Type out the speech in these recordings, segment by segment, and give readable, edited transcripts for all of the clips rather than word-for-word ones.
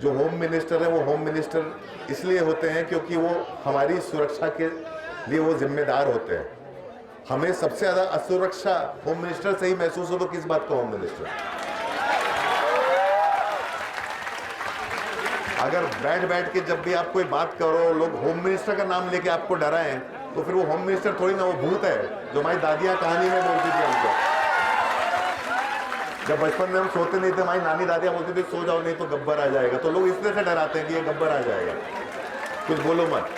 जो home minister है वो होम मिनिस्टर इसलिए होते हैं क्योंकि वो हमारी सुरक्षा के लिए वो जिम्मेदार होते हैं। हमें सबसे ज़्यादा असुरक्षा होम मिनिस्टर से ही महसूस हो तो किस बात का होम मिनिस्टर? अगर बैठ बैठ के जब भी आप कोई बात करो लोग होम मिनिस्टर का नाम लेके आपको डराएं तो फिर वो होम मिनिस्टर थोड़ी ना, वो भूत है जो हमारी दादियां कहानी में बोलती थी हमको। जब बचपन में हम सोते नहीं थे, हमारी नानी दादियां बोलती थी सो जाओ नहीं तो गब्बर आ जाएगा, तो लोग इस तरह से डराते हैं कि ये गब्बर आ जाएगा, कुछ बोलो मत।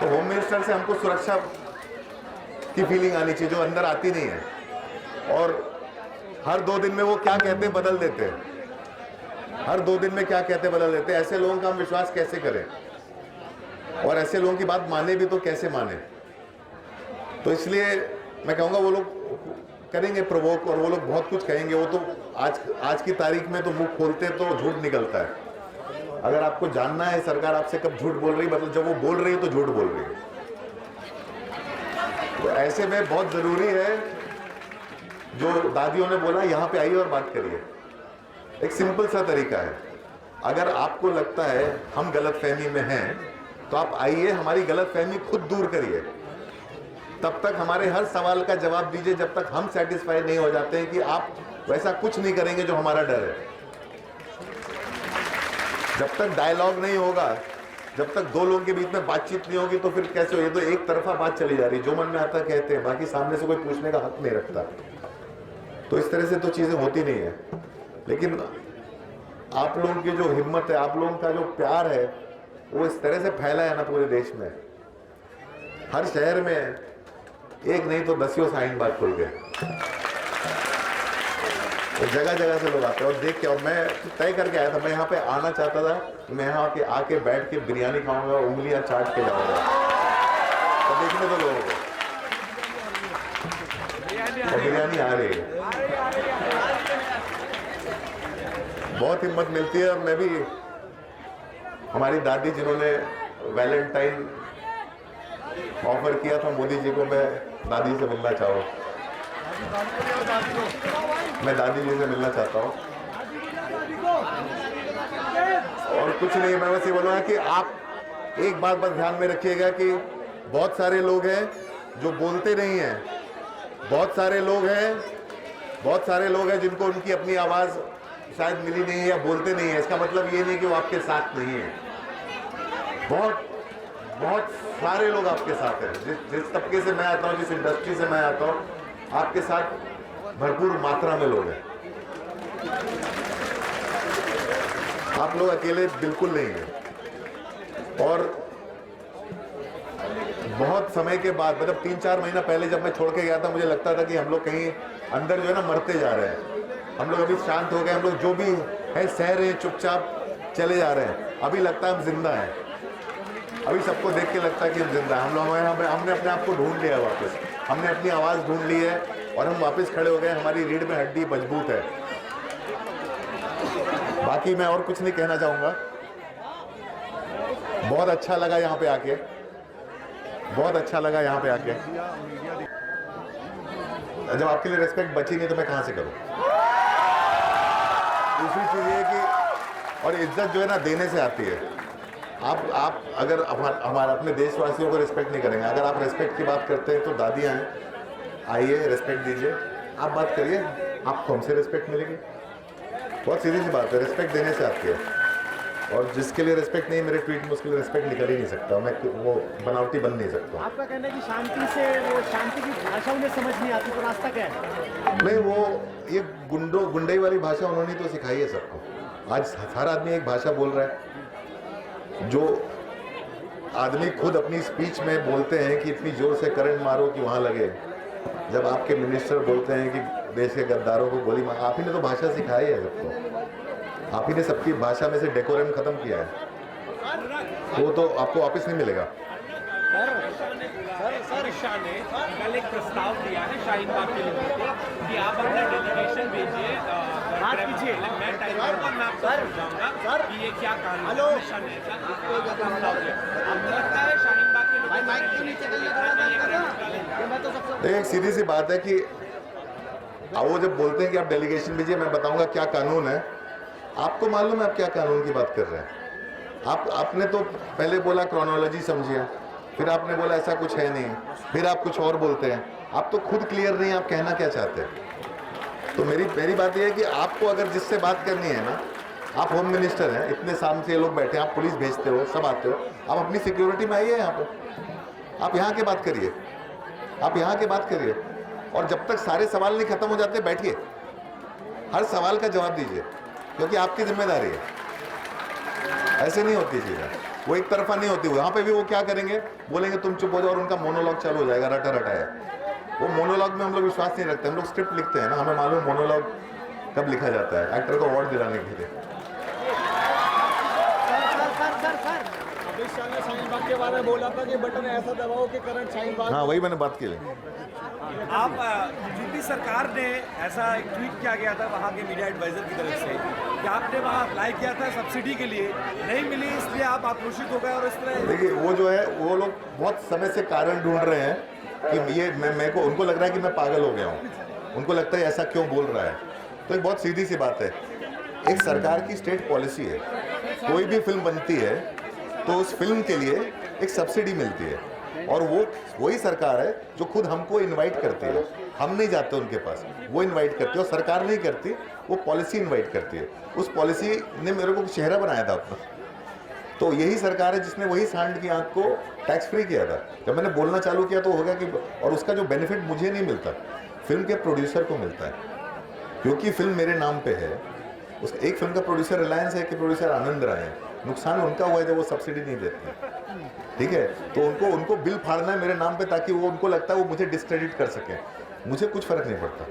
तो होम मिनिस्टर से हमको सुरक्षा की फीलिंग आनी चाहिए जो अंदर आती नहीं है। और हर 2 दिन में वो क्या कहते हैं बदल देते हैं, हर 2 दिन में क्या कहते बदल देते हैं। ऐसे लोगों का हम विश्वास कैसे करें, और ऐसे लोगों की बात माने भी तो कैसे माने? तो इसलिए मैं कहूँगा वो लोग करेंगे प्रोवोक, और वो लोग बहुत कुछ कहेंगे। वो तो आज की तारीख में तो मुंह खोलते तो झूठ निकलता है। अगर आपको जानना है सरकार आपसे कब झूठ बोल रही, मतलब जब वो बोल रही है तो झूठ बोल रही है। तो ऐसे में बहुत जरूरी है जो दादियों ने बोला, यहाँ पे आइए और बात करिए। एक सिंपल सा तरीका है, अगर आपको लगता है हम गलतफहमी में हैं तो आप आइए, हमारी गलतफहमी खुद दूर करिए। तब तक हमारे हर सवाल का जवाब दीजिए जब तक हम सेटिस्फाई नहीं हो जाते हैं कि आप वैसा कुछ नहीं करेंगे जो हमारा डर है। जब तक डायलॉग नहीं होगा, जब तक 2 लोगों के बीच में बातचीत नहीं होगी तो फिर कैसे हो? ये तो एक तरफा बात चली जा रही, जो मन में आता कहते हैं, बाकी सामने से कोई पूछने का हक नहीं रखता। तो इस तरह से तो चीजें होती नहीं है। लेकिन आप लोगों की जो हिम्मत है, आप लोगों का जो प्यार है, वो इस तरह से फैला है ना पूरे देश में। हर शहर में एक नहीं तो 10 शाहीन बाग खुल गए, तो जगह जगह से लोग आते हैं और देख के। और मैं तय करके आया था, मैं यहाँ पे आना चाहता था कि मैं यहाँ आके बैठ के बिरयानी खाऊंगा, उंगलियां चाट के जाऊंगा, और देखने तो लोगों को और बिरयानी आ रही है। बहुत हिम्मत मिलती है। और मैं भी, हमारी दादी जिन्होंने वैलेंटाइन ऑफर किया था मोदी जी को, मैं दादी से मिलना चाहूँ, मैं दादी जी से मिलना चाहता हूँ। और कुछ नहीं, मैं बस ये बोलूँगा कि आप एक बात बस ध्यान में रखिएगा कि बहुत सारे लोग हैं जो बोलते नहीं हैं, बहुत सारे लोग हैं जिनको उनकी अपनी आवाज़ शायद मिली नहीं है या बोलते नहीं है। इसका मतलब ये नहीं कि वो आपके साथ नहीं है। बहुत सारे लोग आपके साथ हैं। जिस तबके से मैं आता हूँ, जिस इंडस्ट्री से मैं आता हूँ, आपके साथ भरपूर मात्रा में लोग हैं। आप लोग अकेले बिल्कुल नहीं हैं। और बहुत समय के बाद, मतलब 3-4 महीना पहले जब मैं छोड़ के गया था, मुझे लगता था कि हम लोग कहीं अंदर जो है ना मरते जा रहे हैं। हम लोग अभी शांत हो गए, हम लोग जो भी है सह रहे हैं, चुपचाप चले जा रहे हैं। अभी लगता है हम जिंदा हैं। अभी सबको देख के लगता है कि हम जिंदा हैं। हम लोग हमने अपने आप को ढूंढ लिया वापस, हमने अपनी आवाज़ ढूंढ ली है और हम वापस खड़े हो गए। हमारी रीढ़ में हड्डी मजबूत है। बाकी मैं और कुछ नहीं कहना चाहूँगा। बहुत अच्छा लगा यहाँ पे आके, बहुत अच्छा लगा यहाँ पे आके। जब आपके लिए रिस्पेक्ट बची नहीं तो मैं कहाँ से करूँ? दूसरी चीज़ ये कि, और इज्जत जो है ना देने से आती है। आप अगर हमारे अपने देशवासियों को रिस्पेक्ट नहीं करेंगे, अगर आप रिस्पेक्ट की बात करते हैं तो दादियाँ हैं, आइए रिस्पेक्ट दीजिए, आप बात करिए, आपको हमसे रिस्पेक्ट मिलेगी। बहुत सीधी सी बात है, रिस्पेक्ट देने से आती है। और जिसके लिए रिस्पेक्ट नहीं मेरे ट्वीट में, उसके लिए रिस्पेक्ट निकल ही नहीं सकता। मैं वो बनावटी बन नहीं सकता। आपका कहना है कि शांति से, वो शांति की भाषा उन्हें समझ नहीं आती, तो रास्ता क्या है? नहीं, वो ये गुंडई वाली भाषा उन्होंने तो सिखाई है सबको। आज हर आदमी एक भाषा बोल रहा है। जो आदमी खुद अपनी स्पीच में बोलते हैं कि इतनी जोर से करंट मारो कि वहाँ लगे, जब आपके मिनिस्टर बोलते हैं कि देश के गद्दारों को गोली मार, आप ही ने तो भाषा सिखाई है सबको। आप ही ने सबकी भाषा में से डेकोरम खत्म किया है। वो तो आपको वापस नहीं मिलेगा। सर शाह ने कल एक प्रस्ताव दिया है शाहीन बाग के लोगों को कि आप अपना डेलीगेशन भेजिए, मैं टाइगर पर मैं आपको समझाऊंगा कि ये क्या कानून है। शाह ने प्रस्ताव दिया। आपको लगता है शाहीन बाग के लोग? एक सीधी सी बात है कि वो जब बोलते हैं कि आप डेलीगेशन भेजिए, मैं बताऊंगा क्या कानून है। आपको मालूम है आप क्या कानून की बात कर रहे हैं? आपने तो पहले बोला क्रोनोलॉजी समझिए, फिर आपने बोला ऐसा कुछ है नहीं, फिर आप कुछ और बोलते हैं। आप तो खुद क्लियर नहीं, आप कहना क्या चाहते हैं? तो मेरी बात यह है कि आपको अगर जिससे बात करनी है ना, आप होम मिनिस्टर हैं, इतने सामने से ये लोग बैठे हैं, आप पुलिस भेजते हो, सब आते हो, आप अपनी सिक्योरिटी में आइए यहाँ पर, आप यहाँ की बात करिए, आप यहाँ की बात करिए। और जब तक सारे सवाल नहीं खत्म हो जाते, बैठिए, हर सवाल का जवाब दीजिए, क्योंकि आपकी जिम्मेदारी है। ऐसे नहीं होती चीज़ें, वो एक तरफा नहीं होती। वहाँ पे भी वो क्या करेंगे, बोलेंगे तुम चुप हो जाओ और उनका मोनोलॉग चालू हो जाएगा, रटा रटा है। वो मोनोलॉग में हम लोग विश्वास नहीं रखते, हम लोग स्क्रिप्ट लिखते हैं ना, हमें मालूम मोनोलॉग कब लिखा जाता है, एक्टर को अवार्ड दिलाने के लिए। अमित शाह ने शाहीन बाग के बारे में बोला था कि बटन ऐसा दबाओ कि करंट शाहीन बाग। हाँ, वही मैंने बात की। आप यूपी सरकार ने ऐसा एक ट्वीट किया गया था वहाँ के मीडिया एडवाइजर की तरफ से कि आपने वहाँ अप्लाई किया था सब्सिडी के लिए, नहीं मिली, इसलिए आप आक्रोशित हो गए। और इस तरह देखिए, वो जो है वो लोग बहुत समय से कारण ढूंढ रहे हैं कि ये मेरे को, उनको लग रहा है कि मैं पागल हो गया हूँ, उनको लगता है ऐसा क्यों बोल रहा है। तो एक बहुत सीधी सी बात है, एक सरकार की स्टेट पॉलिसी है, कोई भी फिल्म बनती है तो उस फिल्म के लिए एक सब्सिडी मिलती है, और वो वही सरकार है जो खुद हमको इनवाइट करती है। हम नहीं जाते उनके पास, वो इनवाइट करती है, और सरकार नहीं करती, वो पॉलिसी इनवाइट करती है। उस पॉलिसी ने मेरे को चेहरा बनाया था अपना। तो यही सरकार है जिसने वही सांड की आंख को टैक्स फ्री किया था। जब मैंने बोलना चालू किया तो हो गया कि, और उसका जो बेनिफिट मुझे नहीं मिलता, फिल्म के प्रोड्यूसर को मिलता है, क्योंकि फिल्म मेरे नाम पे है। उस एक फिल्म का प्रोड्यूसर रिलायंस है, कि प्रोड्यूसर आनंद राय है। नुकसान उनका हुआ है जब वो सब्सिडी नहीं देते, ठीक है। तो उनको बिल फाड़ना है मेरे नाम पे, ताकि वो, उनको लगता है वो मुझे डिस्क्रेडिट कर सके। मुझे कुछ फर्क नहीं पड़ता।